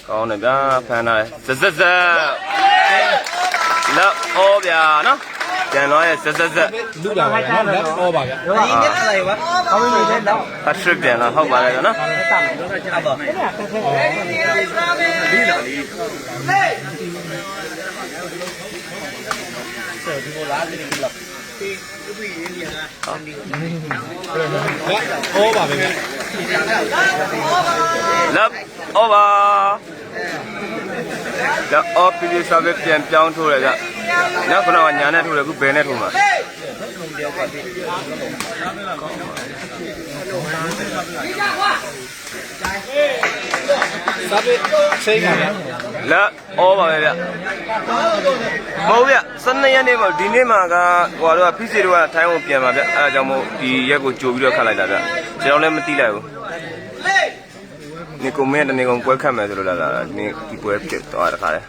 ကောင်းတယ်ဗျာဖမ်းထားတယ်ဇက်လက်ဩဗျာနော်ကျန်တော့ရဲ့ဇက်လူလာပါနော်လက်ဩပါဗျာဒီနေ့อะไรวะเขาไม่มีเล่นแล้ว အထရစ်ပြန်လာဟုတ်ပါလေနော်ครับบ่ဒီလာလီเสิร์ฟဒီโบราณนี่กินหรอกလက်ဩပါပဲဗျာလက်ဩပါလက်ဩပြည်စာပဲပြန်ပြောင်းထိုးတယ်ဗျနောက်ခဏကညာနဲ့ထိုးတယ်ခုဘယ်နဲ့ထိုးမှာစာပေချိန်ပါဗျာလက်ဩပါပဲဗျမဟုတ်ဗျ12ရက်နေ့မှာဒီနေ့မှာကဟိုတော့ဖိစီတို့ကထိုင်းကိုပြန်ပါဗျအဲဒါကြောင့်မို့ဒီရက်ကိုကြိုပြီးတော့ခတ်လိုက်တာဗျကျွန်တော်လည်းမသိလိုက်ဘူးနေကိုမင်းတနေကုန်ပွဲခတ်မယ်ဆိုလို့လာတာဒီပွဲဖြစ်သွားတာခါတယ်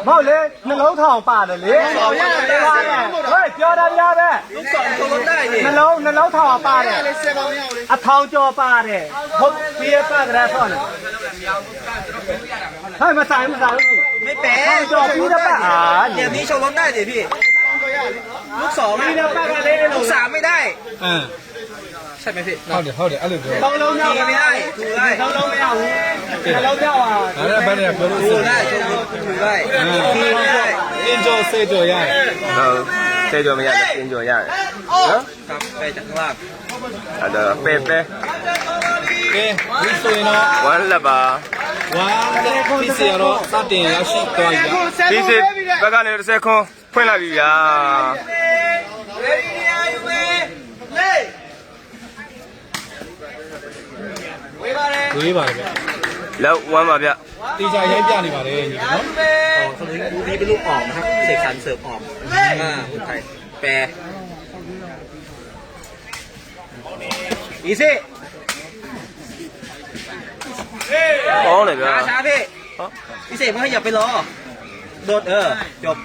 မောက်လေနှလုံးထောင်ပါတယ်လေဟဲ့ပြောတာများပဲနှလုံးထောင်ပါတယ်အထောင်ကျော်ပါတယ်ဟုတ်ပြေးပါကြရဆောင်းဟဲ့မဆိုင်ဘူးไม่แปลကျော်ပြီးတော့ပါเดี๋ยวนี้ชงรถได้ดิพี่ลูก2ပြီးတော့ပါကလေးลูก3ไม่ได้ใช่ไหมพี่ဟုတ်တယ်အဲ့လိုပြောต้องလုံးไม่ได้ถูกได้ต้องလုံးမရဘူးနှလုံးပြောက်อ่ะအဲ့ဒါဘယ်နဲ့ပြောလို့ถูกได้ถูกได้ทีไม่ได้အင်းကျော်စေကျော်ရတယ်ဟုတ်စေကျော်မရတယ်အင်းကျော်ရတယ်နော်ครับไปจากข้างล่างအဲ့ဒါပဲကဲဒီဆိုရင်တော့ဝမ်းလက်ပါဝမ်းလက်ပြီးစီတော့စတင်ရရှိသွားပြီပြီးစီဘက်ကနေ30ခွန်းဖွင့်လိုက်ပြီဗျာဝေးပါတယ်ဗျလောက်ဝမ်းပါဗျတေချာရိုက်ပြနေပါတယ်ညီနော်คนนี้เป็นลูกอ่อมครับเสกสรรเสิร์ฟอ่อมคนไทยแปรอีซี่ကောင်းတယ်ဗျာช้าพี่พี่เสกมันขยับไปรอโดดจบ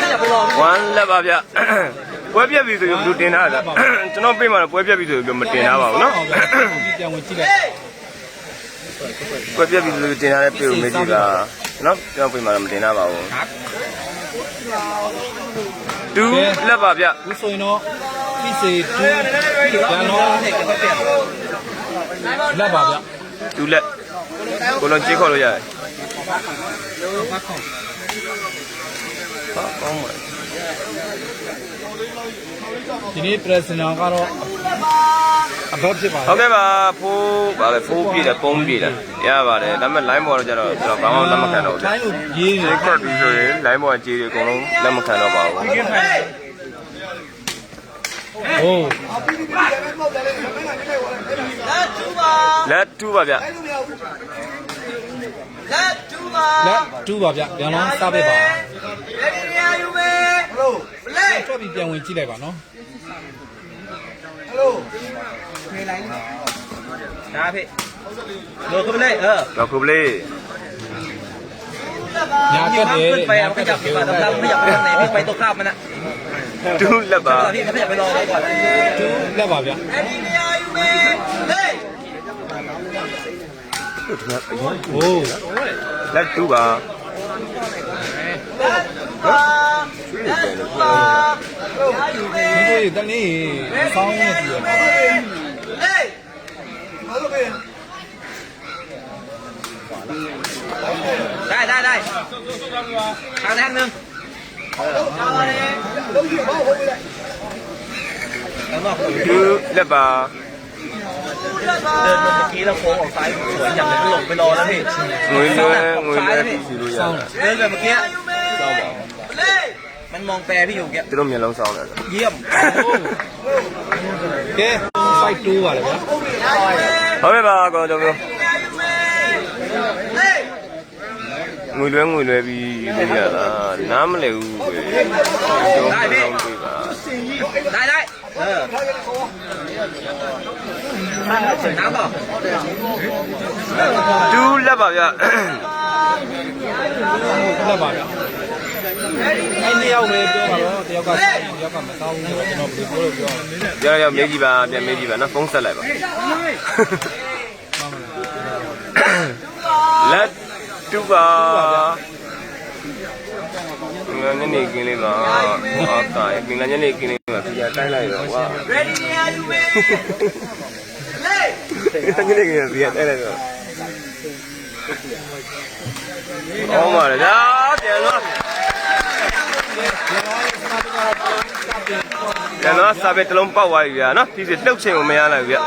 ขยับไปรอဝမ်းလက်ပါဗျပွဲပြက်ပြီဆိုရင်ဘယ်လိုတင်ထားတာကျွန်တော်ပြင်မှာပွဲပြက်ပြီဆိုရင်မတင်ထားပါဘူးနော်ပြန်ဝင်ကြည့်လိုက်ပွဲပြက်ပြီဆိုရင်တင်ထားတဲ့ပြေကိုမေးကြည့်ပါနော်ကျွန်တော်ပြင်မှာမတင်ထားပါဘူးတူလက်ပါဗျဒီဆိုရင်တော့ပြီးစီတူပြန်တော့လက်ပါဗျတူလက်ကိုလုံးကြေးခေါ်လို့ရတယ်ကောင်းပါဒီနေ့ president ကတော့အဘဖြစ်ပါဟုတ်ကဲ့ပါဖိုးဗာလေဖိုးပြည့်တယ်ပုံးပြည့်တယ်ရပါတယ်ဒါပေမဲ့ line ပေါ်တော့ကျတော့ကျွန်တော်ဘာမှလက်မခံတော့ဘူး တိုင်းလို့ရေးနေခက်ပြီဆိုရင် line ပေါ်ကြေးတွေအကုန်လုံးလက်မခံတော့ပါဘူးဟိုလက်တူပါဗျလက်တူပါဗျပြန်တော့စပစ်ပါထွက်ပြီးပြန်ဝင်ကြည့်လိုက်ပါနော်ช้าพี่โดดเข้าไปเลยတော့ခုပလေးညာကက်တယ်ขึ้นไปขยับไปดำๆขยับไปทางไหนพี่ไปตรงข้ามมันนะတူလက်ပါพี่ขยับไปรอไว้ก่อนလက်ပါဗျဟိုလက်တူပါဒီတနေ့ဆောင်းနေပြီได้ทางแท่งนึงတူလက်ပါเดินเมื่อกี้เราโค้งออกซ้ายสวยอย่างเลยมันหลงไปรอแล้วพี่ငွေလွှဲပြီးစီလို့ရတယ်เดินแบบเมื่อกี้มันมองแปรพี่อยู่เงี้ยသူတို့မျက်လုံးစောင်းတယ်เยี่ยมကဲ fight 2ပါလေဗျာဟုတ်ကဲ့ပါကောကျွန်တော်ငွေလွှဲပြီးနေရတာနားမလည်ဘူးကွယ်ได้พี่ได้น้ำเปล่าတူလက်ပါဗျလက်ပါဗျ နှစ်ယောက်ပဲပြောပါတော့တယောက်ကစားတယောက်ကမစားဘူးဆိုတော့ကျွန်တော်ဘယ်လိုပြောလို့ပြောရောက်မေးကြည့်ပါပြန်မေးကြည့်ပါနော်ဖုန်းဆက်လိုက်ပါလက်တူပါငါညနေကင်းလေးပါအာတာငါညနေကင်းလေးပါပြတိုင်းလိုက်တော့ကွာ ready နေရယူမေးလေညနေကင်းပြတိုင်းလိုက်တော့အော်မာရကြာပြန်လို့ကျွန်တော်စာပေတလုံးပေါက်သွားပြီဗျာနော်ဒီစီလှုပ်ချင်ကိုမရနိုင်ဘူးဗျာ1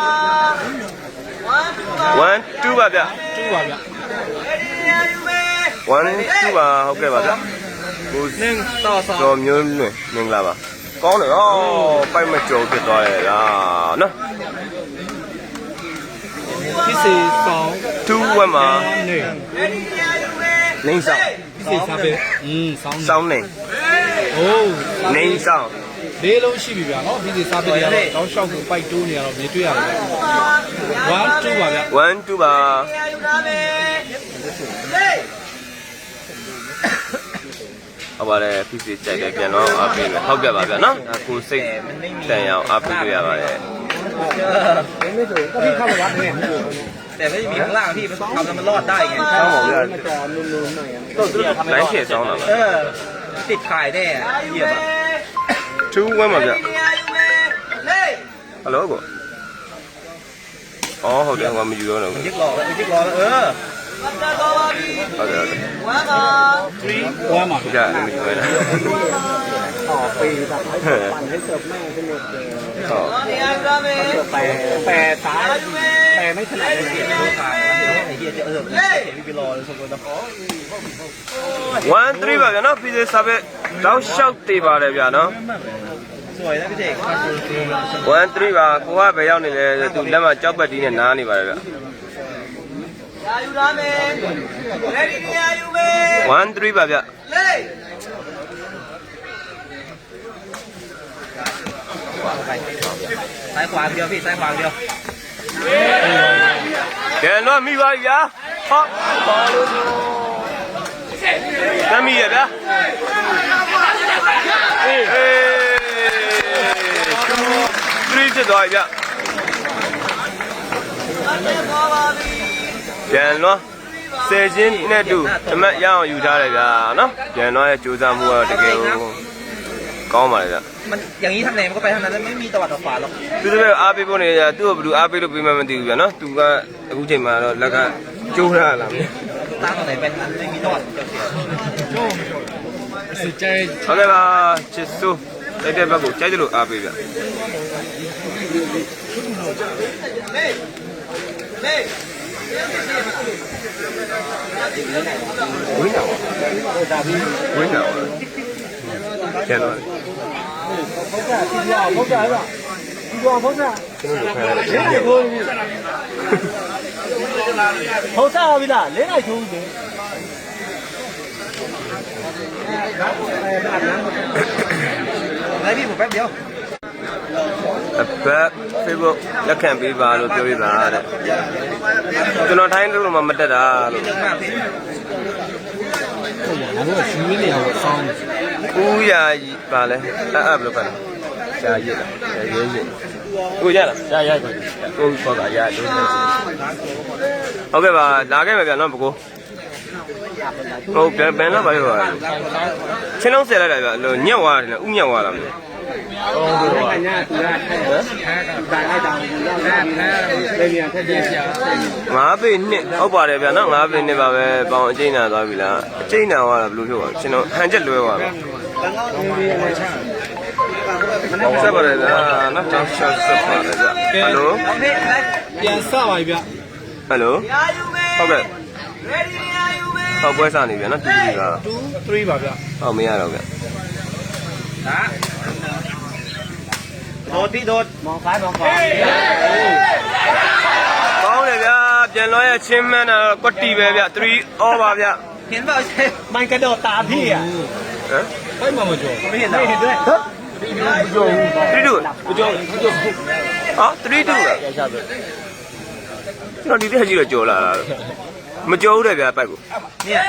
2ပါဗျာ2ပါဗျ1 2ပါဟုတ်ကဲ့ပါဗျာကိုစင်းတော့မျိုးလွင်မင်္ဂလာပါကောင်းတယ်ဩပိုက်မကြုံဖြစ်သွားရဲ့လားနော်ဒီစီဆောင်2ဝက်မှာနေဆောင်ဒီစီစားပဲဆောင်းနေနေဆောင်လေးလုံးရှိပြီဗျာနော်ဒီစီစားပဲတွေကတော့တောင်းလျှောက်ကိုပိုက်တိုးနေရတော့မြင်တွေ့ရတယ်1 2ပါဗျာ1 2ပါဟုတ်ပါတယ်ဖြစ်စီကြိုက်တယ်ပြန်တော့အားပေးမယ်ဟုတ်ကဲ့ပါဗျာနော်ကိုစိတ်တန်ရအောင်အားပေးရပါတယ်พี่เข้ามาวัดเนี่ยแต่ไม่มีข้างล่างพี่มันทำแล้วมันรอดได้ไงဆောင်းပါဗျာတိုင်းချေဆောင်းတာပါติดขายแน่เหยียบอ่ะ2ဝက်မှာဗျာဟယ်လိုကိုဟုတ်တယ်ဟိုမယူတော့တော့ยึกรอဟုတ်တယ်1มาကြာနေပြီပဲလားต่อปีแบบให้ปั่นให้เสิร์ฟแม่ให้หมดเลยแปรซ้ายแปรไม่ถนัดเลยไอ้เหี้ยจะพี่ไปรอเลยสมบูรณ์1 3ပါဗျာနော်ပြည်စာပဲတောက်လျှောက်တည်ပါတယ်ဗျာနော်สวยนะพี่เด็ก1 3ပါကိုကပဲရောက်နေလဲသူလက်မှာကြောက်ပတ်တီးနဲ့နားနေပါတယ်ဗျာရာယူလာမယ် ready နေရာယူမယ်1 3ပါဗျာซ้ายขวาเดียวพี่ซ้ายขวาเดียวเดี๋ยวน้องมีပါဗျာဟောတမ်းမိရဗျာ3ဖြစ်သွားပြီဗျပြန်တော့ဆယ်ချင်းနဲ့တူအမတ်ရအောင်ယူထားတယ်ဗျာနော်ပြန်တော့ရဲ့ကြိုးစားမှုကတော့တကယ်ကောင်းပါလေဗျมันอย่างนี้ทางไหนมันก็ไปทางนั้นไม่มีตวัดตขวาหรอกသူတို့အားပေးဖို့နေကြသူ့ကိုဘယ်လိုအားပေးလို့ပြီးမှမသိဘူးဗျာနော်သူကအခုချိန်မှာတော့လက်ကကျိုးထားလာမယ်ตามตรงไหนไปทางไม่มีตวัดโจ้สิใจဟုတ်ကဲ့ပါချစ်စိုးတိုက်တဲ့ဘက်ကိုကြိုက်တယ်လို့အားပေးဗျာဝင်းတော့ကျန်တော့ဘုရားဘုရားကျွန်တော်တို့ခိုင်းရတယ်လေးနိုင်ထိုးပြီဟုတ်စားပြီလားလေးနိုင်ထိုးပြီ来พี่ผมแป๊บเดียวအပတ် Facebook လက်ခံပေးပါလို့ပြောပြပါတဲ့ကျွန်တော်ထိုင်းလို့မှမတက်တာလို့ဟုတ်ပါဘူးငါတို့ရှူရင်းနေအောင်ဆောင်းဦးရာကြီးပါလဲအဲ့ဘယ်လိုပါလဲရှားရည်လားရဲရည်ကိုရလားရှားရိုက်ပါကိုခေါ်တာရလို့ဟုတ်ကဲ့ပါလာခဲ့မယ်ဗျာနော်ဘကိုဟုတ်ဘယ်တော့ပါရောချင်းလုံးဆယ်လိုက်တာဗျာညက်သွားတယ်ဥညက်သွားတာမလို့ဟုတ်ကဲ့ညသူကဒါလိုက်တောင်ရောက်နေပြီလေပြန်ထက်ပြပြ9ပေနှစ်ဟုတ်ပါတယ်ဗျာနော်9ပေနှစ်ပါပဲပေါင်အကျိန်းနာသွားပြီလားအကျိန်းနာသွားတာဘယ်လိုဖြစ်သွားချင်းတော့ဟန်ချက်လွဲသွားတယ်ဆက်ပါတယ်ဗျာနော်တောင်းချဆက်ပါတယ်ဗျာဟယ်လိုပြန်စပါပြီဗျဟယ်လိုဟုတ်ကဲ့ဟုတ်ပွဲစားနေဗျာနော်2 3က2 3ပါဗျဟုတ်မရတော့ဗျာโดดพี่โดดมองซ้ายมองขวาကောင်းတယ်ဗျာပြန်လွှဲရချင်းမှန်းတာကွက်တီပဲဗျ3 over ဗျာเห็นเปล่าใช่มันกระโดดตามพี่อ่ะဟမ် ไม่มาไม่จ่อไม่เห็นไม่เห็นด้วย3 2ဟာ3 2လားကျွန်တော်ဒီတက်ကြီးတော့ကြော်လာတာမကြော်ဘူးတဲ့ဗျာပိုက်ကိုเนี่ย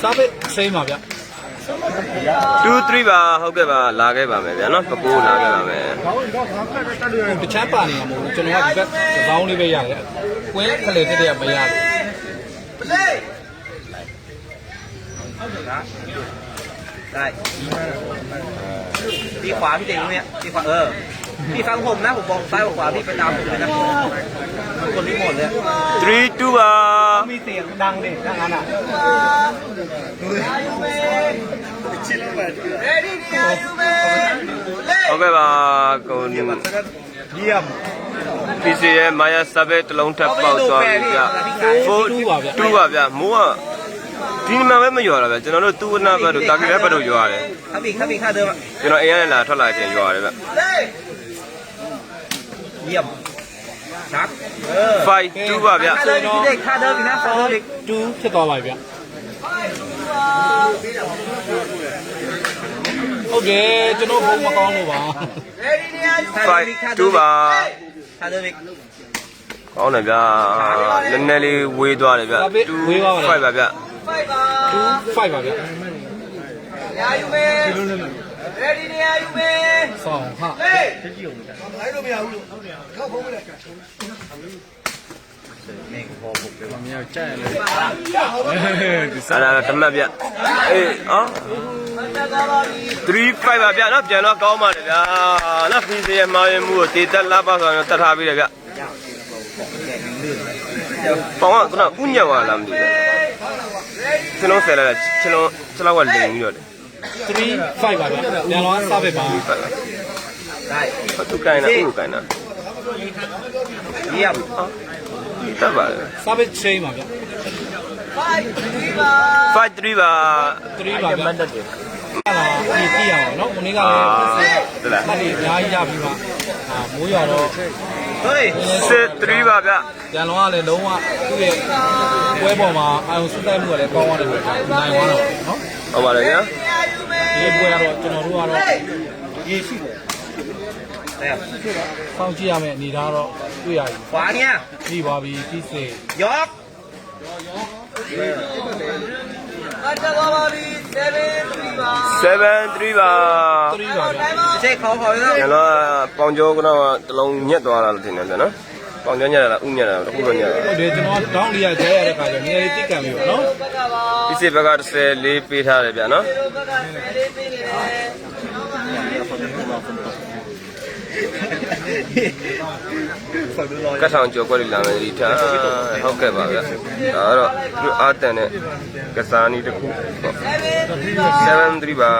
စားပဲစိမ်းပါဗျာ 2 3ပါဟုတ်ကဲ့ပါလာခဲ့ပါမယ်ဗျာနော်ပကိုးလာခဲ့ပါမယ် တချမ်းပါနေမှာမဟုတ်ဘူးကျွန်တော်ကဒီဘက်ကောင်းလေးပဲရတယ်ကွင်းခလေတက်တဲ့မရဘူး ได้พี่ขวาพี่เด็กตรงเนี้ยพี่ขวาพี่ฟังผมนะผมบอกซ้ายบอกขวาพี่ไปตามผมเลยนะคนที่หมดเลย 3 2ပါ มีเสียงดังดิดังนั้นอ่ะ ဟုတ်ကဲ့ပါကိုနေ เยี่ยม PC ရဲ့မာယာစပယ်တစ်လုံးထပ်ပေါက်သွားပြီဗျ4 2ပါဗျာမိုးကဒီမှာပဲမရွာတာဗျကျွန်တော်တို့သူ့အနာဘက်တို့တာကီဘက်ဘက်တို့ရွာတယ် ครับอีกค่าเดิมอ่ะ ကျွန်တော်အိမ်ကနေလာထွက်လာခြင်းရွာတယ်ဗျ เยี่ยมชัก 5 2ပါဗျာ ค่าเดิมพี่เด็กค่าเดิมอีกนะ2อีก 2ဖြစ်သွားပါဗျာဟုတ်တယ်ကျွန်တော်ဘုံမကောင်းလို့ပါ 5 2ပါ ค่าเดิมอีก ကောင်းတယ်ဗျာနည်းနည်းလေးဝေးသွားတယ်ဗျ2 5ပါဗျာ 2 5ပါဗျာ ရာယူမေ ready နေရာယူမေ ဆောင်းဟာ ဟေးလိုက်လို့မရဘူးလို့ခောက်ဖုံးမလဲမင်းဘောပုတ်ပဲ မြောက်ကြက်လေ ဆရာတမတ်ဗျအေးအော်3 5ပါဗျာနော်ပြန်တော့ကောင်းပါလေဗျာနော် PC ရဲ့မာရင်မှုကိုတည်တက်လာပါဆိုတော့တတ်ထားပြီးတယ်ဗျပေါင်ကခုနဥညံဝါလာမသိဘူးကျွန်တော်ဆယ်လာကျွန်တော်ကလိန်ပြီးတော့တယ် 3 5ပါဗျာပြန်တော့စားပဲပါ ได้ သူကိုင်းတာသူကိုင်းတာ เยี่ยม တက်ပါလေ စားပဲချင်းပါဗျာ 5 3ပါ 3ပါဗျာဟာဒီတိရအောင်နော်ဦးလေးကလည်းမှတ်နေအများကြီးရပြီးမှမိုးရွာတော့ เฮ้ย 6 3ပါဗျ ပြန်တော့လည်းလုံးဝသူ့ရဲ့ပွဲပေါ်မှာအာရုံစူးတိုက်မှုကလည်းကောင်းသွားတယ်လို့နိုင်သွားတော့နော် ဟုတ်ပါတယ်ဗျာ ဒီပွဲကတော့ကျွန်တော်တို့ကတော့ ရေရှိတယ်တဲ့ စောင့်ကြည့်ရမယ့်အနေထားတော့တွေ့ရပြီ ขวาเนี่ย ပြီးပါပြီပြီးစေ ยก 7 3ပါ 3ပါဗျာ ไม่ใช่เขาขอแล้ว ကျွန်တော်ပေါင်ကျော်ကတော့တလုံးညက်သွားတာလို့ထင်တယ်ဗျာနော်ပေါင်ကျော်ညက်တာလားဥညက်တာလားတခုတော့ညက်တာ ဟုတ်တယ်ကျွန်တော်တောင်းလေးရကျဲရတဲ့ခါကျနေရာတိတ်ကံပြီပေါ့နော် PC ဘက်က10လေးပေးထားတယ်ဗျာနော်ကထောင်ကျော်ကွက်လာမယ်ဒီထားဟုတ်ကဲ့ပါဗျာဒါကတော့သူအာတန်တဲ့ကစားနည်းတစ်ခု7 3ပါ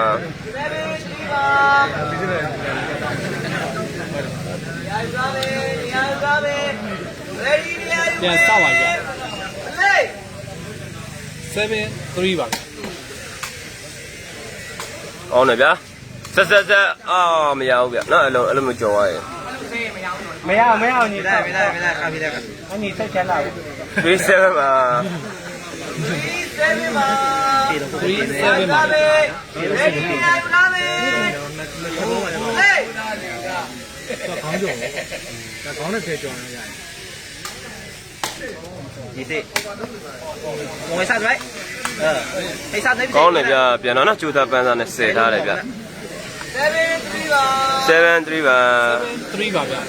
ပြန်စပါကြ7 3ပါဗျာ အောင်တယ်ဗျာဆက်အာမရဘူးဗျာနော်အဲ့လိုမျိုးကြော်သွားရင် ไม่เอานี่ได้ไม่ได้ครับพี่ได้ครับอันนี้ใส่แขนเรา 3 7ပါ 3 7ပါยี่สิบมองไอ้สั้นไว้ไอ้สั้นได้ ကောင်းတယ်ဗျာပြန်တော့နော်ကျူတာပန်းစားနဲ့10ထားတယ်ဗျာ7 3ပါ 3ပါဗျာ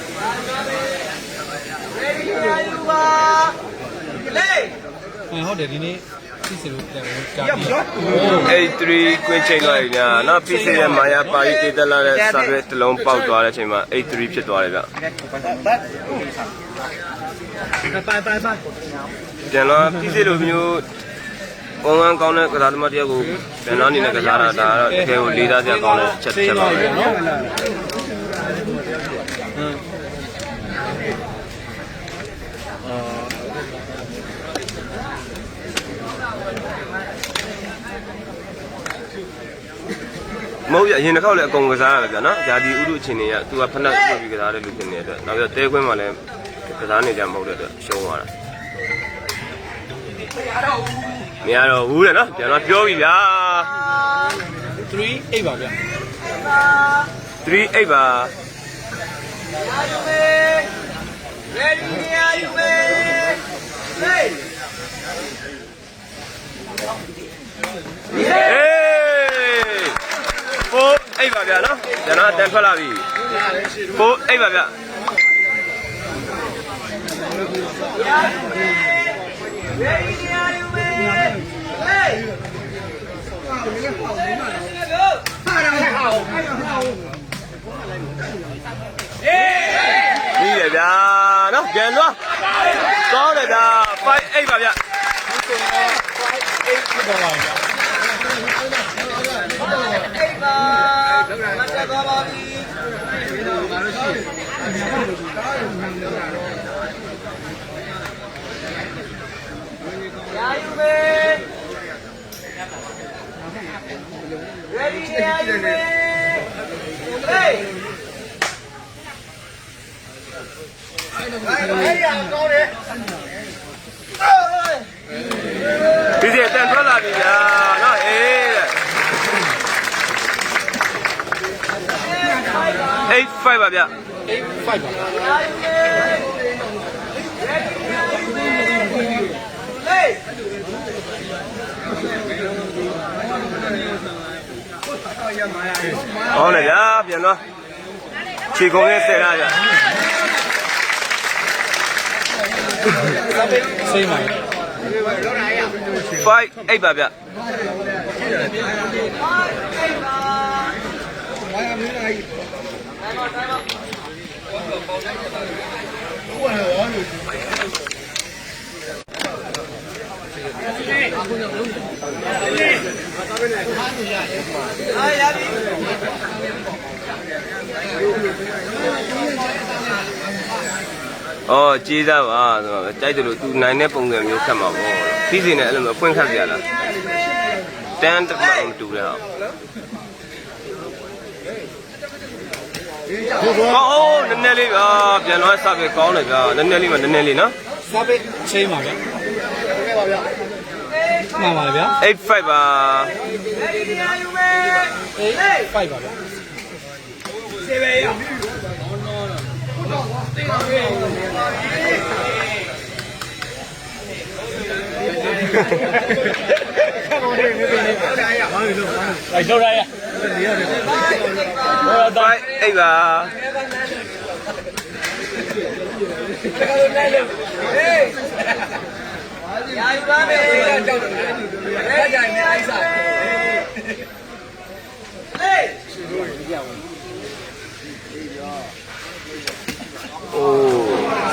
ဟုတ်တယ်ဒီနေ့သိစလို့ပြန်ကြာပြီ 83 queen chain လိုက်ညာနော် PC ရဲ့မာယာပါရီတည်တက်လာတဲ့ service တစ်လုံးပေါက်သွားတဲ့အချိန်မှာ83ဖြစ်သွားတယ်ဗျာပြန်တော့ PC လိုမျိုးကောင်းကောင်းတဲ့ကစားသမားတယောက်ကိုပြန်တော့အနေနဲ့ကစားတာဒါတော့တကယ်ကိုလေးစားစရာကောင်းတဲ့ချက်ပါပဲနော်မဟုတ်ရအရင်တစ်ခေါက်လည်းအကုန်ကစားရတယ်ဗျာနော်။ဂျာဒီဥရုအချိန်တွေကသူကဖက်နှက်ပြုတ်ပြီးကစားတဲ့လူဖြစ်နေတဲ့အတွက်နောက်ပြီးတော့တဲခွင်းမှာလည်းကစားနေကြမဟုတ်တဲ့အတွက်ရှုံးသွားတာ။မရတော့ဘူးတဲ့နော်။ပြန်တော့ပြောပြီဗျာ3 8ပါဗျာ3 8ပါ အိပ်ပါဗျာနော်ကျွန်တော်တန်ထွက်လာပြီကိုအိပ်ပါဗျာပြီးရဗျာနော်ပြန်သွားကောင်းတယ်ဗျာ5 8ပါဗျာဒီစီတန်ထွက်လာပြီဗျာနော်အေး8 5ပါဗျာ5ပါဟောလေဗျာပြန်သွားခြေကုံနဲ့ဆယ်ရကြစိတ်ပါ5 8ပါဗျအော်ကြေးစားပါဆိုတော့တိုက်တယ်လို့သူနိုင်တဲ့ပုံစံမျိုးခတ်မှာပေါ့ပြီးစီနဲ့အဲ့လိုမျိုးဖွင့်ခတ်ကြရလားတန်းတစ်မှမတူတဲ့ဟာအော်နည်းနည်းလေးပါပြန်တော့စပဲကောင်းတယ်ဗျာနည်းနည်းလေးမှနည်းနည်းလေးနော်စပဲချိန်ပါဗျာမှန်ပါဗျာ8 5ပါ8 5ပါဗျာစေပဲရလိုက်တော့ရရဟောတော့အိပ်ပါရာယူပါမယ်ကြောက်တယ်အဲ့ကြိုင်နေအိုက်စားဟေးโอ้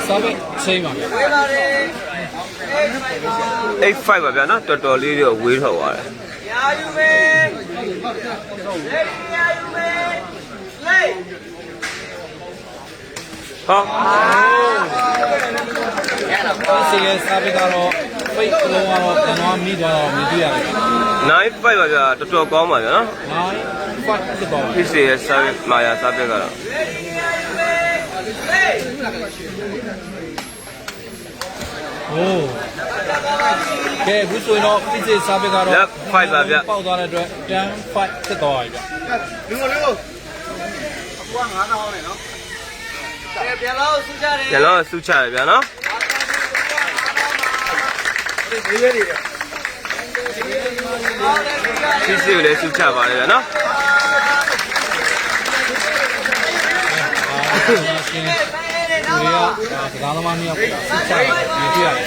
စားပဲချိန်ပါဗျာဝေးပါတယ်8 5ပါဗျာနော်တော်တော်လေးတော့ဝေးထွက်သွားတယ်ရာယူမယ်ရာယူမယ်လေဟောစီရဲ့စားပဲကတော့ဖိတ်လုံးကတော့ကျွန်တော်မိသွားတော့မြည်တွေ့ရတယ်9 5ပါဗျာတော်တော်ကောင်းပါဗျာနော်9 5ဖြစ်သွားဖြစ်စီရဲ့စားမာယာစားပဲကတော့โอ้ကဲအခုဆိုရင်တော့ပြည့်စုံစားပဲကတော့လက်5ပါဗျပေါက်သွားတဲ့အတွက်10 5ဖြစ်သွားပြီဗျလူကိုအခုက9000အောင်နေနော်ပြန်လို့ဆူချတယ်ပြန်တော့ဆူချတယ်ဗျာနော်ဒီလေးတွေဖြစ်စီကိုလည်းဆူချပါတယ်ဗျာနော်ရှင်ကိုရီးယားတရားသမားမျိုးကစစ်ချတယ်မြည်တွေ့ရတယ်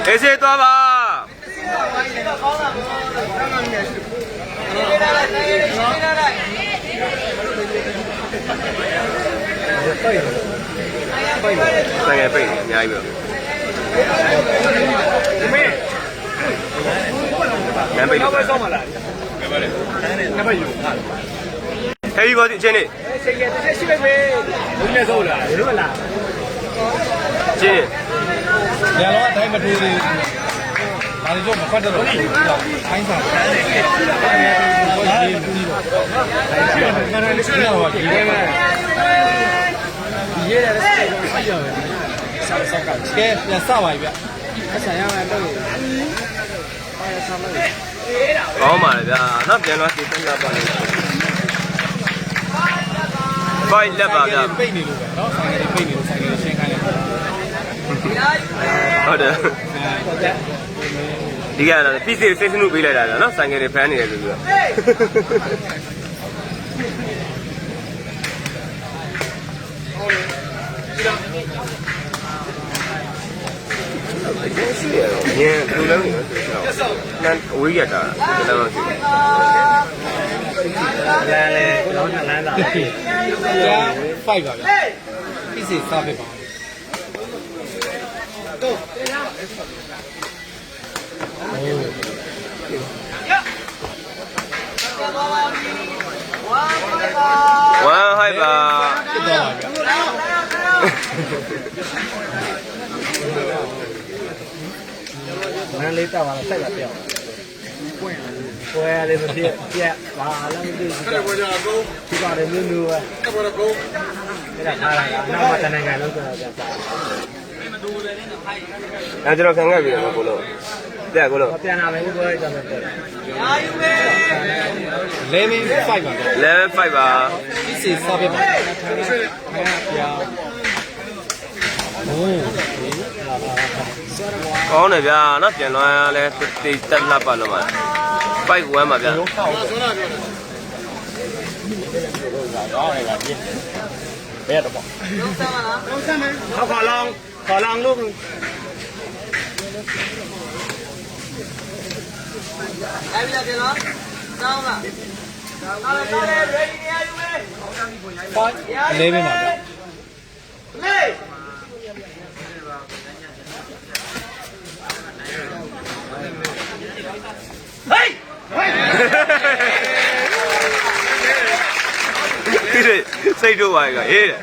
အေးစေးသွားပါဆိုင်ငယ်ပိတ်အများကြီးပဲနံပါတ်တော့ဆောင်းမလားနံပါတ်နံပါတ်ယူဟဲ့ဒီဘောဒီအချင်းနေစိတ်ရတစ်ချက်ရှိပဲဘုန်းကြီးဆောက်လာလို့လားချင်းရလောအတိုင်းမတူသေးဒါလည်းတော့မဖတ်တော့ဘူးခိုင်းစားတယ်ဒီလိုဘူးပေါ့ဒီရဲတဲ့စိတ်ကိုရရတယ်ဆောက်ကကဲပြန်စပါပြီဗျအဆန်ရမယ်တော့အားရဆမ်းမယ်ကောင်းပါလေဗျာနော်ပြန်တော့ဒီစက်ပါလေဖိုင်လက်ပါဗျာပိတ်နေလို့ပဲเนาะဆိုင်ကလေးပိတ်နေလို့ဆိုင်ကလေးရှင်းခိုင်းလိုက် ဟုတ်တယ်ဒီကတော့ပြည့်စိတ်နှုတ်ပေးလိုက်တာနော်ဆိုင်ကယ်တွေဖမ်းနေတယ်ဆိုပြီးတော့ရှိရတော့ညင်လူလုံးနေဆိုတော့နန်းအဝေးရတာလည်းမရှိဘူး လမ်းလေတော့လမ်းတာ ကျန်5ပါဗျပြည့်စည်စားပေးပါဝမ်ဟိုက်ပါ ဖြစ်သွားပါဗျ လမ်းလေးတောက်လာဆက်လာပြောင်းပွဲလေးမဖြစ်ပြက်ပါလားမသိဘူးဒီပါတယ်မျိုးမျိုးပဲအဲ့ဒါထားလိုက်တာနောက်မှတနင်္ဂနွေလုံးဆိုတော့ပြန်စား အဲကျွန်တော်ခံခဲ့ပြီတော့ကိုလို့တဲ့ကိုလို့ ပြန်လာမယ်ဘယ်လိုလဲကြတယ် 11 5ပါဗျ level 5ပါ ပြည့်စည်စားပေးပါဗျโอ้ ကောင်းတယ်ဗျာနော်ပြန်လွှမ်းလဲတိတ်တက်လက်ပါတော့မှာပိုက်ဝမ်းပါဗျာ เขาขอลองลูก 11ပါဗျစိတ်တို့ပါကအေးတယ်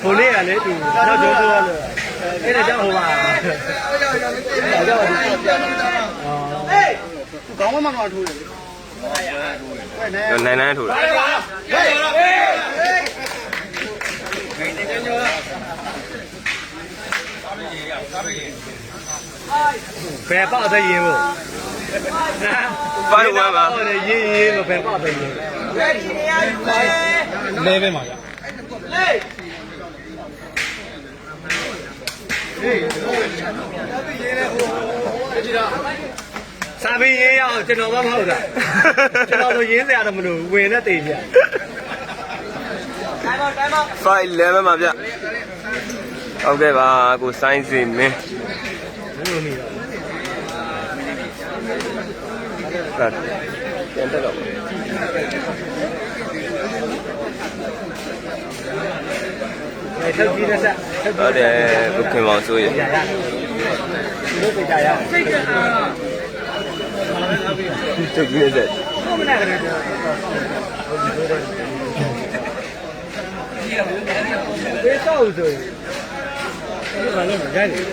ဘိုးလေးကလေသူနောက်ကျော်ဆိုလို့အဲ့ဒါကြောင့်ဟိုပါကြောက်ဒီကောင်းမမှထိုးတယ်နိုင်နိုင်ထိုးတယ် ဘယ်ပေါက်သိရင်မို့ ပိုက်ဝမ်းပါ ဟုတ်တယ်ရေးလို့ဘယ်ပေါက်သိရင် 11ပါဗျ စာပင်းရေးရအောင်ကျွန်တော်မှမဟုတ်တာကျွန်တော်ဆိုရင်းစရာတော့မလိုဝင်နဲ့တေးပြ 5 level ပါဗျဟုတ်ကဲ့ပါကိုစိုင်းစီမင်း ဘယ်လိုနေတော့ ကပြန်တက်တော့ အဲ့ထုတ်ကြည့်တဲ့ဆက် ဟုတ်တယ်ဘုခင်မောင်ဆိုရ ရရတယ်ဒီလိုကြရအောင်စိတ်က ထုတ်ကြည့်တဲ့ မနာကြတယ်ဘယ်တော့ဆိုရင်ဒီမှာလည်းမကြိုက်ဘူး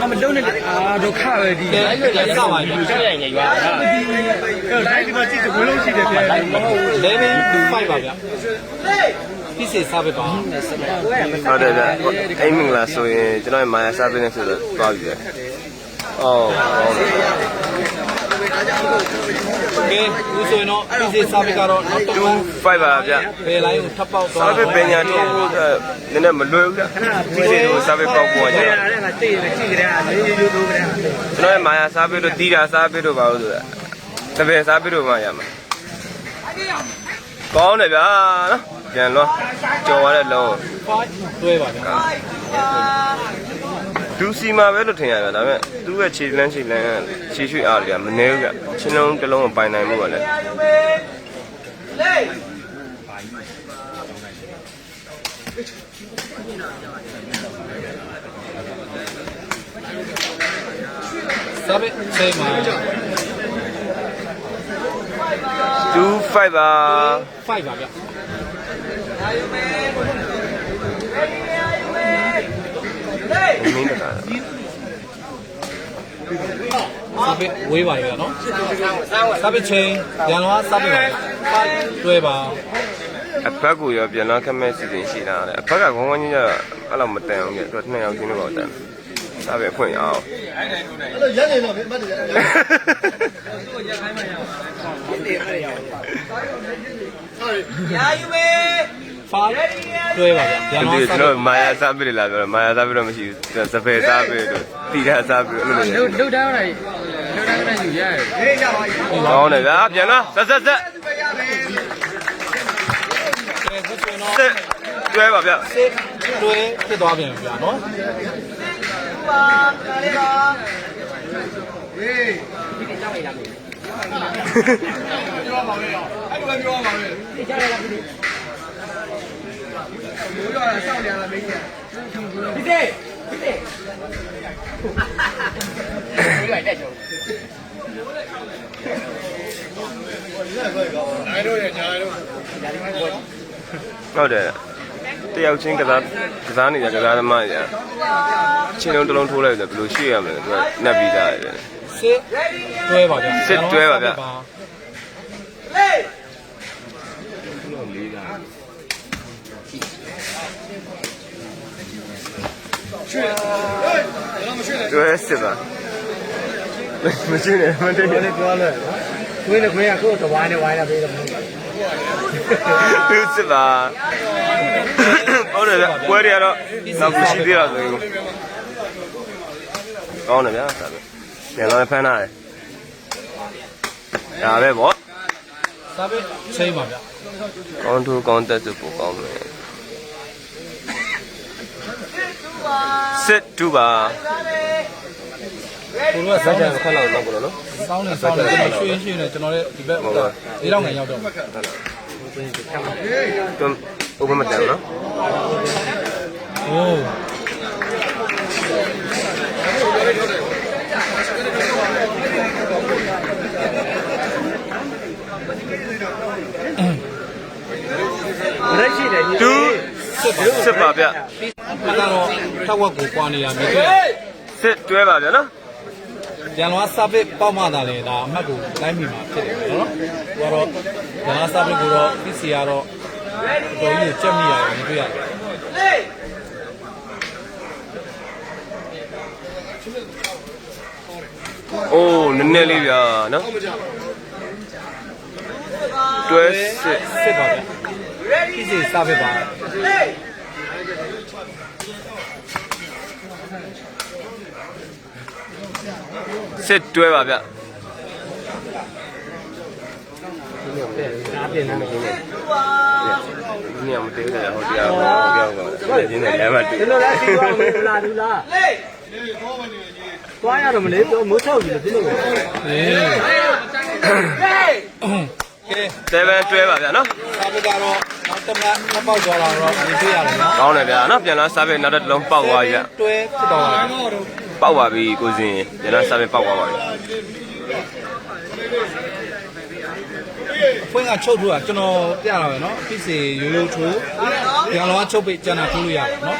အမလုံးနဲ့အာဒုက္ခပဲဒီ အဲ့လိုလည်းစောက်ပါဗျ တိုင်းဒီမှာကြည့်တယ်ဘယ်လိုရှိတယ်ပြန် 11 5ပါဗျပြည့်စည်စားပေးပါ ဟုတ်တယ်ဗျအိမ်မင်္ဂလာဆိုရင်ကျွန်တော်မာယာစားပေးနေဆိုတော့သွားပြီဗျအော်ဟုတ်တယ် ကဲဦးဆိုရင်တော့ပြည့်စည်စားပေးကတော့နောက်တော့ 5ပါဗျ ဘယ်လိုင်းကိုထပ်ပေါက်သွား စားပေးပညာတော့နည်းနည်းမလွယ်ဘူးဗျဒီလိုကိုစားပေးပေါက်ပေါ်ကြ တယ် တယ် အဲ့ဒါကတိတ်ကြည့်ကြတယ်အေးရိုးရိုးတို့ကြတယ် ကျွန်တော်မာယာစားပေးလို့တီးတာစားပေးလို့ပါလို့ဆိုတာတပည့်စားပေးလို့မှရမှာကောင်းတယ်ဗျာနော်ပြန်တော့ကြော်ရတဲ့လုံး တွဲပါဗျ ဒူစီမှာပဲလို့ထင်ရဗျာဒါပေမဲ့သူ့ရဲ့ခြေလန်းခြေရွှေ့အားတွေကမနေဘူးဗျချင်းလုံးတစ်လုံးကိုပိုင်နိုင်မှုပါလေ စားပေးချိန်မှာ 2 5ပါ 5ပါဗျ မင်းတကား စားပေးဝေးပါရနော်စားပေးချိန်ရန်လောစားပေးပါတွဲပါ အဖက်ကိုရောပြန်တော့ခက်မဲ့စီစဉ်ရှိတာလေအဖက်ကခေါင်းဝန်းကြီးကအဲ့လိုမတန်အောင်ပြသူက2ယောက်ချင်းတော့တန်စားပဲအဖွင့်အောင်အဲ့လိုရက်နေတော့မတ်တယ်ရာယူမေ တွဲပါဗျပြန် ဒီ တော့ ကျွန်တော်မာယာစားပြီလားပြောတော့မာယာစားပြီတော့မရှိဘူးစပယ်စားပြီတို့တီတာစားပြီလို့လို့ လုတ်တန်းလိုက်လုတ်တန်းကယူရတယ် ကောင်းတယ်ဗျာပြန်တော့ဆက်ဆက်တွဲပါဗျ စစ်တွဲဖြစ်သွားပြန်ဗျာနော် ဟုတ်တယ်တယောက်ချင်းကစားနေကြကစားသမားကြီးချင်းလုံးတစ်လုံးထိုးလိုက်တယ်ဘယ်လိုရှေ့ရမလဲသူကနှက်ပြီးသားတယ် စစ်တွဲပါဗျ စစ်တွဲပါဗျ တွဲစစ်ပါမရှိနဲ့မတည့် လည်းပြောလို့ခွေးနဲ့ခွေးကကိုယ်တဝိုင်းနဲ့ဝိုင်းလာပေးတယ်မဟုတ် သူစစ်ပါဟုတ်တယ်ဗျပွဲတွေကတော့နောက်ခုရှိသေးတာဆိုရင်ကောင်းတယ်ဗျာဒါပဲပြန်တော့ဖမ်းလာတယ်ဒါပဲဗော စားပဲချိန်ပါဗျ ကောင်းထူးကောင်းတက်စုပို့ကောင်းတယ်စစ်တူပါ ကိုတို့ကစကြံခက်လောက်တော့ဘလို့နော် စောင်းနေကျွန်တော်ရွှေနဲ့ကျွန်တော်လည်းဒီဘက်၄လောက်ငယ်ရောက်တော့ သူဥပမာတယ်နော် โอ้ရက်ရှိတယ်ညီ တူစစ်ပါဗျ မကတော့ထောက်ဝက်ကိုပွားနေရမယ်တွေ့ စစ်တွဲပါဗျနော် ပြန်တော့စာပစ်ပေါက်မှသာလေဒါအမှတ်ကိုတိုင်းမိမှာဖြစ်တယ်နော်ဟိုတော့ဒါစာပစ်ကိုတော့ PC ကတော့တော်ကြီးကြက်မိရတယ်မတွေ့ရတယ် အိုးနည်းနည်းလေးဗျာနော်တွဲစစ် စစ်ပါဗျ PC စာပစ်ပါ စစ်တွဲပါဗျ အားပြင်နေတယ် ဒီနေ့မတည့်တယ်ဟိုတရားဟိုပြောင်းတော့ဒီနေ့လည်းမတူ ဒီလိုလဲဒီတော့မလာဘူးလားသွားရတော့မလေးမိုးချောက်ကြီးလို့ဒီလို ကဲ 7တွဲပါဗျာနော် စာပစ်ကတော့နောက်တစ်မှတ်ပေါက်သွားတာတော့မြင်တွေ့ရတယ်နော် ကောင်းတယ်ဗျာနော်ပြန်လာစားပဲနောက်တစ်လုံးပေါက်သွားပြီဗျ တွဲဖြစ်တော့တယ် ပေါက်ပါပြီကိုစင်ပြန်လာစားပဲပေါက်သွားပါပြီ ဖွင့်ကချုပ်ထိုးတာကျွန်တော်ပြတာပဲเนาะဖြစ်စေရိုးရိုးထိုးပြန်လောကချုပ်ပိတ်ကျန်တာထိုးလို့ရတယ်เนาะ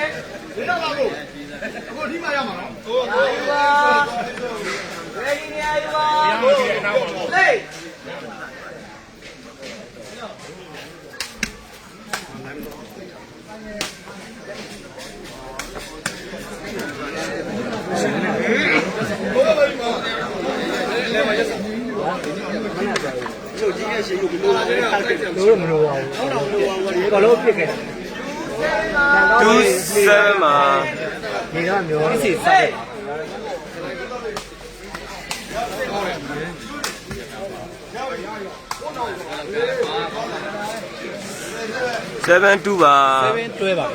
လို့မလို့ပါဘူးကောလို့ပြစ်ခဲ့တယ် 2 7မှာ ဒီတော့မျိုးစီစားတယ် 7 2ပါ 7တွဲပါ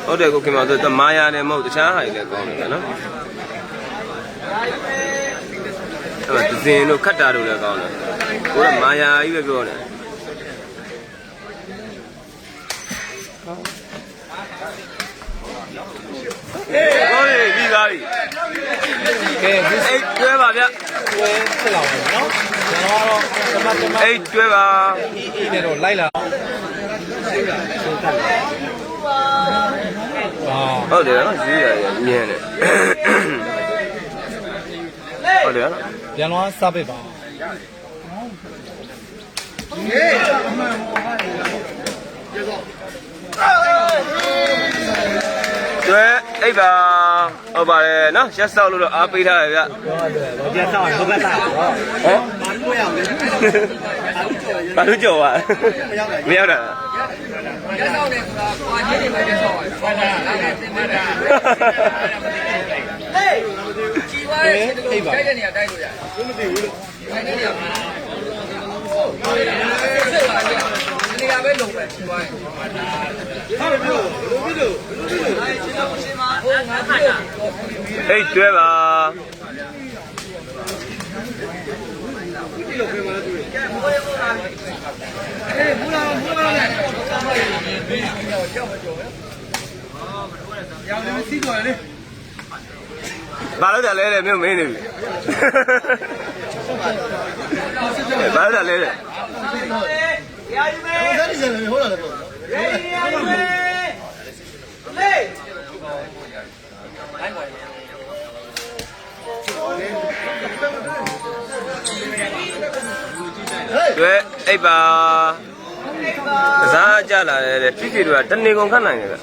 ဟုတ်တယ်ကိုခင်ဗျာဆိုမာယာလည်းမဟုတ်တခြားဟာတွေလည်းကောင်းတယ်နော်အဲ့ဒါဒဇင်တို့ခတ်တာတို့လည်းကောင်းတယ်ကိုကမာယာကြီးပဲပြောတယ်ဟုတ်ပြီပြီးသွားပြီ ကဲဒီ အိတ်တွဲပါဗျ တွဲဖြစ်လာတယ်เนาะကျွန်တော်ကတော့တမတ်တမတ် အိတ်တွဲပါ အေးနဲ့တော့လိုက်လာဟာ ဟုတ်တယ်နော်ရေးရတယ်မြင်တယ်ဟုတ်တယ်နော် ပြန်လောစပစ်ပါ တွဲအိတ်ပါဟုတ်ပါတယ်နော်ရက်ဆောက်လို့တော့အားပေးထားတယ်ဗျ ပြောတယ်ဘာပြတ်တော့ဘုကစားတော့ ဟမ် ဘာလို့ကြော်ပါမရောက်တာ ရက်ဆောင်တယ်ဆိုတာကွာချင်းတွေပဲရက်ဆောင်တယ်ကွာတာလာနေတင်နေတာဟေးကြည်ဝါရဲ့ဒီလိုတိုက်တဲ့နေရာတိုက်လို့ရတယ်မသိဘူးလို့တိုက်တဲ့နေရာမှာဆက်ပါကြဒီနေရာပဲလုံပဲကြည်ဝါရဲ့ဟုတ်ပြီလို့ဘယ်လိုအဲ့ချင်းတော့ရှင်းပါဟိုငါထိုင်တာ ဟေးတွဲပါဘာလို့လဲလေမြို့မင်းနေပြီဘာလို့လဲလေတရားယူမယ်ဆက်နေတယ်ဟိုလာတယ်ပေါ့တရားယူမယ်လေတွေ့အိပ်ပါကစားကြလာတယ်ဖိစီတို့ကတနေကုန်ခတ်နိုင်တယ်ဗျ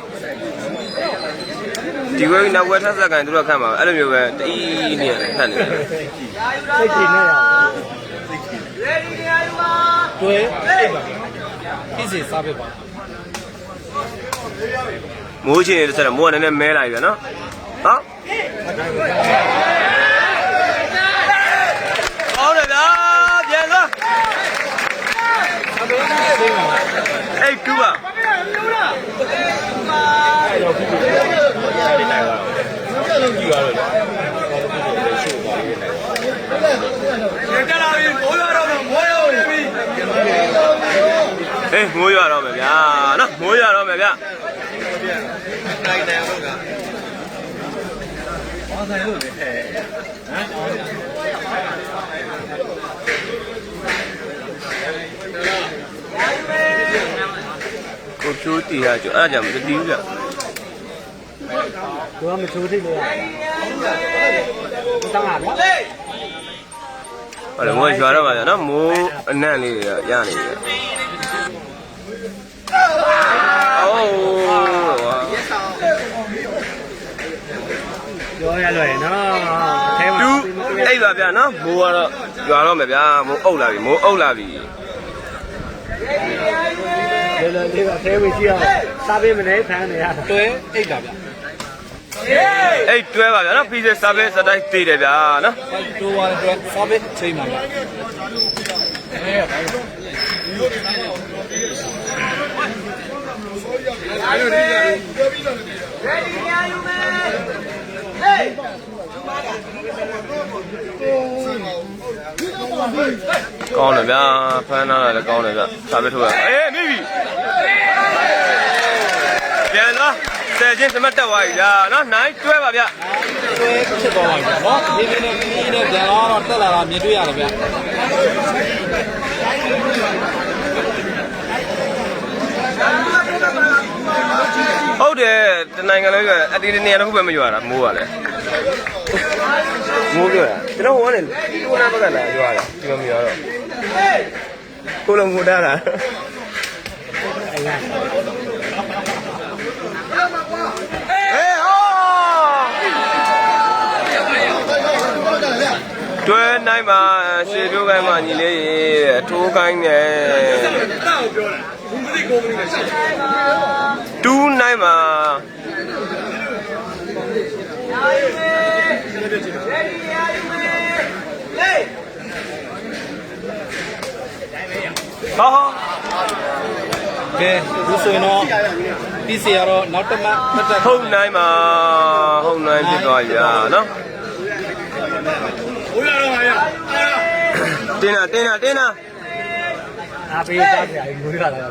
ဒီဝဲနောက်ဝဲထပ်ဆက်ကန်သူတို့ခတ်မှာအဲ့လိုမျိုးပဲတီးနေခတ်နေတယ်စိတ်ကြည်နေရအောင် ready တရားယူပါ တွဲအိပ်ပါဖြစ်စီစားပေးပါ မိုးချင်းနေဆိုတော့မိုးကလည်းမဲလာပြီဗျနော်ဟောအော်လေဗျာပြန်သွားအေးကူပါအေးမိုးရတော့မယ်ဗျာနော်မိုးရတော့မယ်ဗျာနိုင်တယ်ဟုတ်ကဲ့ဘာဆိုင်လို့လဲဟမ်ကိုချိုးတီးရကြအဲ့ဒါကြောင့်မတီးဘူးဗျ သူကမချိုးထိလို့ရတောင်းလာဗျာ ဟုတ်တယ်မိုးရွာတော့ပါဗျာနော်မိုးအနံ့လေးတွေရနေပြီအိုး ပြောရလွယ်နော်အထဲမှာ တူအိပ်ပါဗျာနော်မိုးကတော့ရွာတော့မယ်ဗျာမိုးအုပ်လာပြီမိုးအုပ်လာပြီ လေလေလေးကအထဲဝင်ကြည့်အောင်စားပေးမနေဖမ်းနေရ တွဲအိပ်ပါဗျာ အိပ်တွဲပါဗျာနော်ဖီးစစားပဲစတိုင်းသေးတယ်ဗျာနော် တိုးသွားတဲ့တွဲစားပေးချိန်ပါဗျာ ကောင်းတယ်ဗျာဖမ်းလာတယ်ကောင်းတယ်ဗျာစားပဲထိုးရအေးမိပြီပြန်တော့ဆယ်ချင်းသမတ်တက်သွားပြီဗျာနော်နိုင်တွဲပါဗျာ တွဲဖြစ်သွားပါဗျာနော်ဒီနေ့နဲ့ဒီနေ့ပြန်လာတော့တက်လာတာမြင်တွေ့ရတယ်ဗျာ ဟုတ်တယ်တနိုင်ငံလုံးကအတီးနေရာတစ်ခုပဲမရွာတာမိုးကလည်းမိုးပြောတာကျွန်တော်ဟိုကနေကိုနာဘက်ကလာရွာတာဒီမရွာတော့ကိုလုံးကိုတားတာတွဲနိုင်မှာရှေ့ပြောကိုင်းမှာညီလေးရေအထိုးကိုင်းနဲ့တူးနိုင်မှာဟောဟော ကဲဒီဆိုရင်တော့ပြီးစီရတော့နောက်တစ်မှတ်တက် ဟုတ်နိုင်မှာဟုတ်နိုင်ဖြစ်သွားရနော်တင်းနာတင်းနာတင်းနာ အားပေးသားကြရငွေရလာတယ်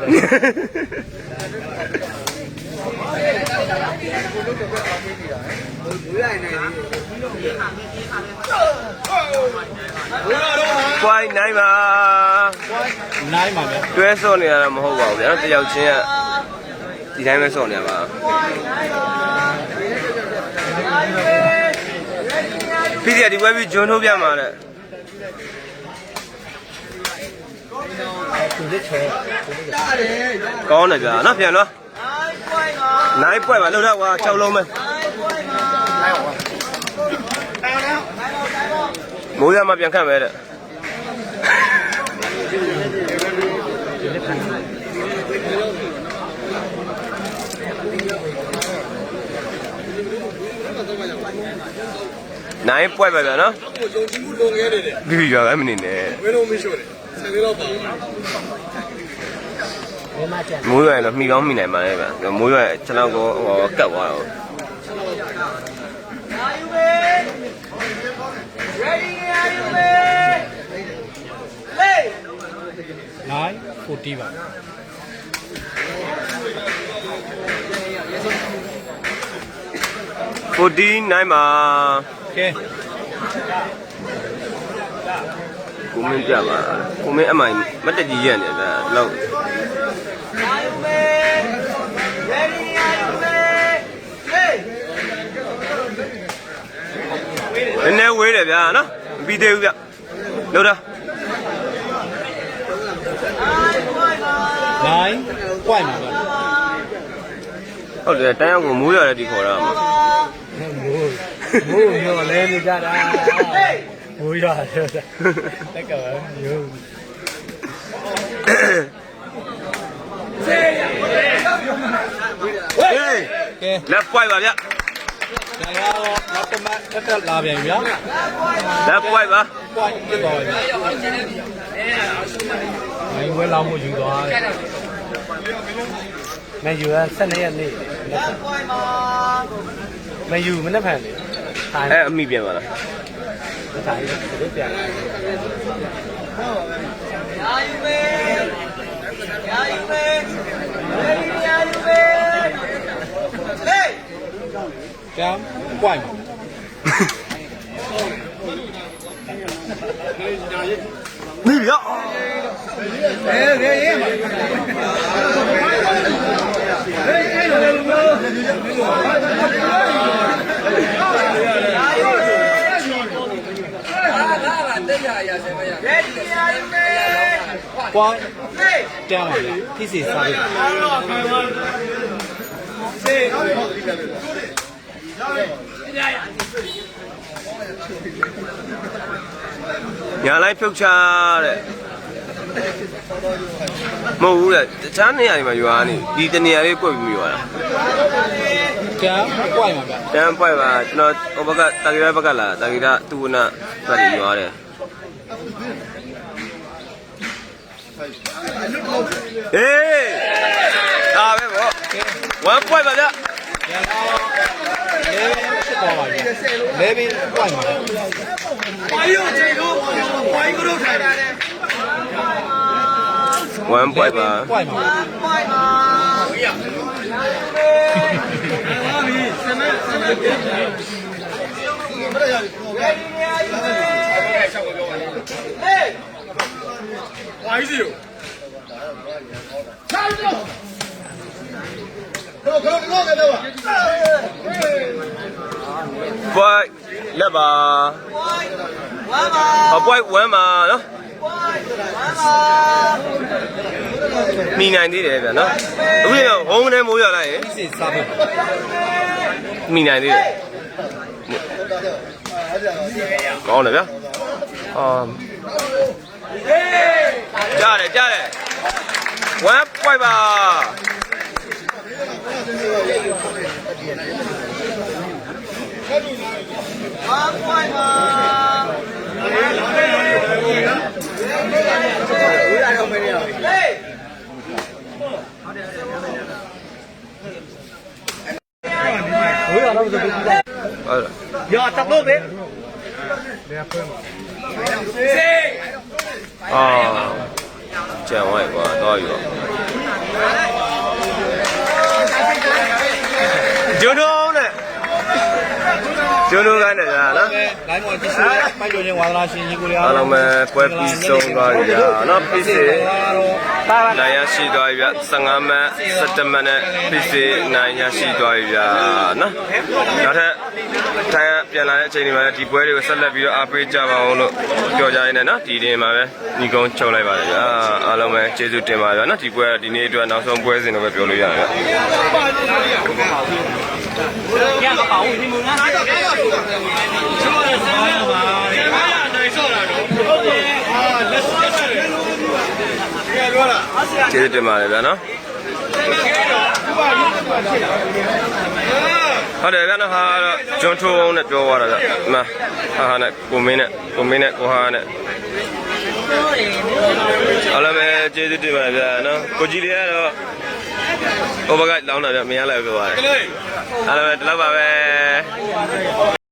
ပွိုင်းနိုင်ပါ နိုင်ပါဗျာ တွဲစော့နေရတာမဟုတ်ပါဘူးဗျာတယောက်ချင်းကဒီတိုင်းပဲစော့နေရပါပြီးစီကဒီဝဲပြီးဂျွန်းထိုးပြမှာတဲ့ကောင်းတယ်ဗျာနော်ပြန်တော့နိုင်ပွိုင်းပါလှုပ်တော့ကွာ6လုံးပဲမိုးရမှာပြန်ခတ်မယ်တဲ့ နိုင်ပွဲပဲဗျာနော် ကိုယုံကြည်မှုလုံခဲ့တယ် ပြီးရွာပဲမနေနဲ့ ဝင်းလုံးမရှို့တယ်ဆယ်လေးတော့ပါ မိုးရွာရင်တော့မှီကောင်းမှီနိုင်ပါလေဗျာမိုးရွာခြေလောက်ကိုကတ်သွားတော့ 9 40ပါ 49မှာ ကဲ ကိုမင်းပြပါကိုမင်းအမိုင်မတက်ကြီးရက်နေဗျာလောက်နည်းနည်းဝေးတယ်ဗျာနော်မပြီးသေးဘူးဗျလို့တာ 9 point ပါဗျာ ဟုတ်တယ်တန်းရောက်ကိုမိုးရတယ်ဒီခေါ်တာမှာ မိုးမျောလဲနေကြတာမိုးရတယ်တက်ကပဲမျိုး ဟေး ကဲ လက်ပွိုက်ပါဗျ ဒါကတော့နောက်တစ်မှတ်တက်လာပြန်ပြီဗျာ လက်ပွိုက်ပါ point ပြသွားပြီဗျာနိုင်ဝဲလောင်းမှုယူသွားတယ် မယူရ12ရက်နေ့မယူမနေ့ဖန်လေထိုင် အဲ့အမိပြန်ပါလား ထိုင်ဒီပြန် ကျန် point မိဗျ point ကျန်ပါဗျာဖြစ်စီစားပြီ ညာလိုက်ဖြုတ်ချတဲ့မဟုတ်ဘူးလေတခြားနေရာတွေမှာရွာနေဒီတနေရာလေးပွက်ပြီးရွာတာ ကျန် point ပါဗျာ တန်းပွက်ပါကျွန်တော်ဟိုဘက်ကတာဂီရဘက်ကလာတာဂီရသူဝနာဘက်ရွာတယ်ဟေးဒါပဲဗော1 point ပါဗျ ကျန်တော့11ဖြစ်သွားပါပြီ11 point ပါဗျာ 1 point ပါ point ပါ point လက်ပါpoint 1ပါနော်မိနိုင်သေးတယ်ဗျာနော်အခုတော့ဟိုးနေမိုးရလိုက်ရင် ဖြစ်စီစားပြီ မိနိုင်သေးတယ်ကောင်းတယ်ဗျာကြားတယ်1 point ပါဘိုးရတော့ဆိုပြီး ဟုတ်လား ရောတပ်လို့ပဲ ကျန်ဝိုက်ကွာတော့ယူဂျွန်းတို့နဲ့ဂျွန်းတို့ကလည်းကြာနော် လိုင်းမော်ကြည့်ရှုပိုက်ကျော်ချင်းဝါသနာရှင်ကြီးကိုလည်း အားလုံးပဲပွဲပြီးဆုံးသွားပြီကြာနော်ပြီးစေနိုင်ရရှိသွားပြီဗျ15မှတ်17မှတ်နဲ့ပြီးစေနိုင်ရရှိသွားပြီဗျနော်နောက်ထပ်ထိုင်ပြန်လာတဲ့အချိန်တွေမှာဒီပွဲတွေကိုဆက်လက်ပြီးတော့အားပေးကြပါအောင်လို့ပြောကြရင်းနဲ့နော်ဒီနေ့မှာပဲညီကုန်းချုပ်လိုက်ပါတယ်ဗျအားလုံးပဲကျေးဇူးတင်ပါဗျနော်ဒီပွဲဒီနေ့အတွက်နောက်ဆုံးပွဲစဉ်တော့ပဲပြောလို့ရတယ်ဗျ ရကပါဦးဒီမူလားကျော်ရစားရပါ ကျေးဇူးတင်ပါတယ်ဗျာနော်ဟုတ်တယ်ဗျာနော်ဟာတော့ဂျွန်ထိုးအောင်နဲ့ပြောသွားတာဗျဒီမှာဟာနဲ့ကိုမင်းနဲ့ကိုဟာနဲ့အားလုံးပဲကျေးဇူးတင်ပါတယ်ဗျာနော်ကိုကြီးလေးကတော့ဟိုဘက်ကလောင်းတာဗျမရလိုက်ပြောပါတယ်အားလုံးပဲဒီလောက်ပါပဲ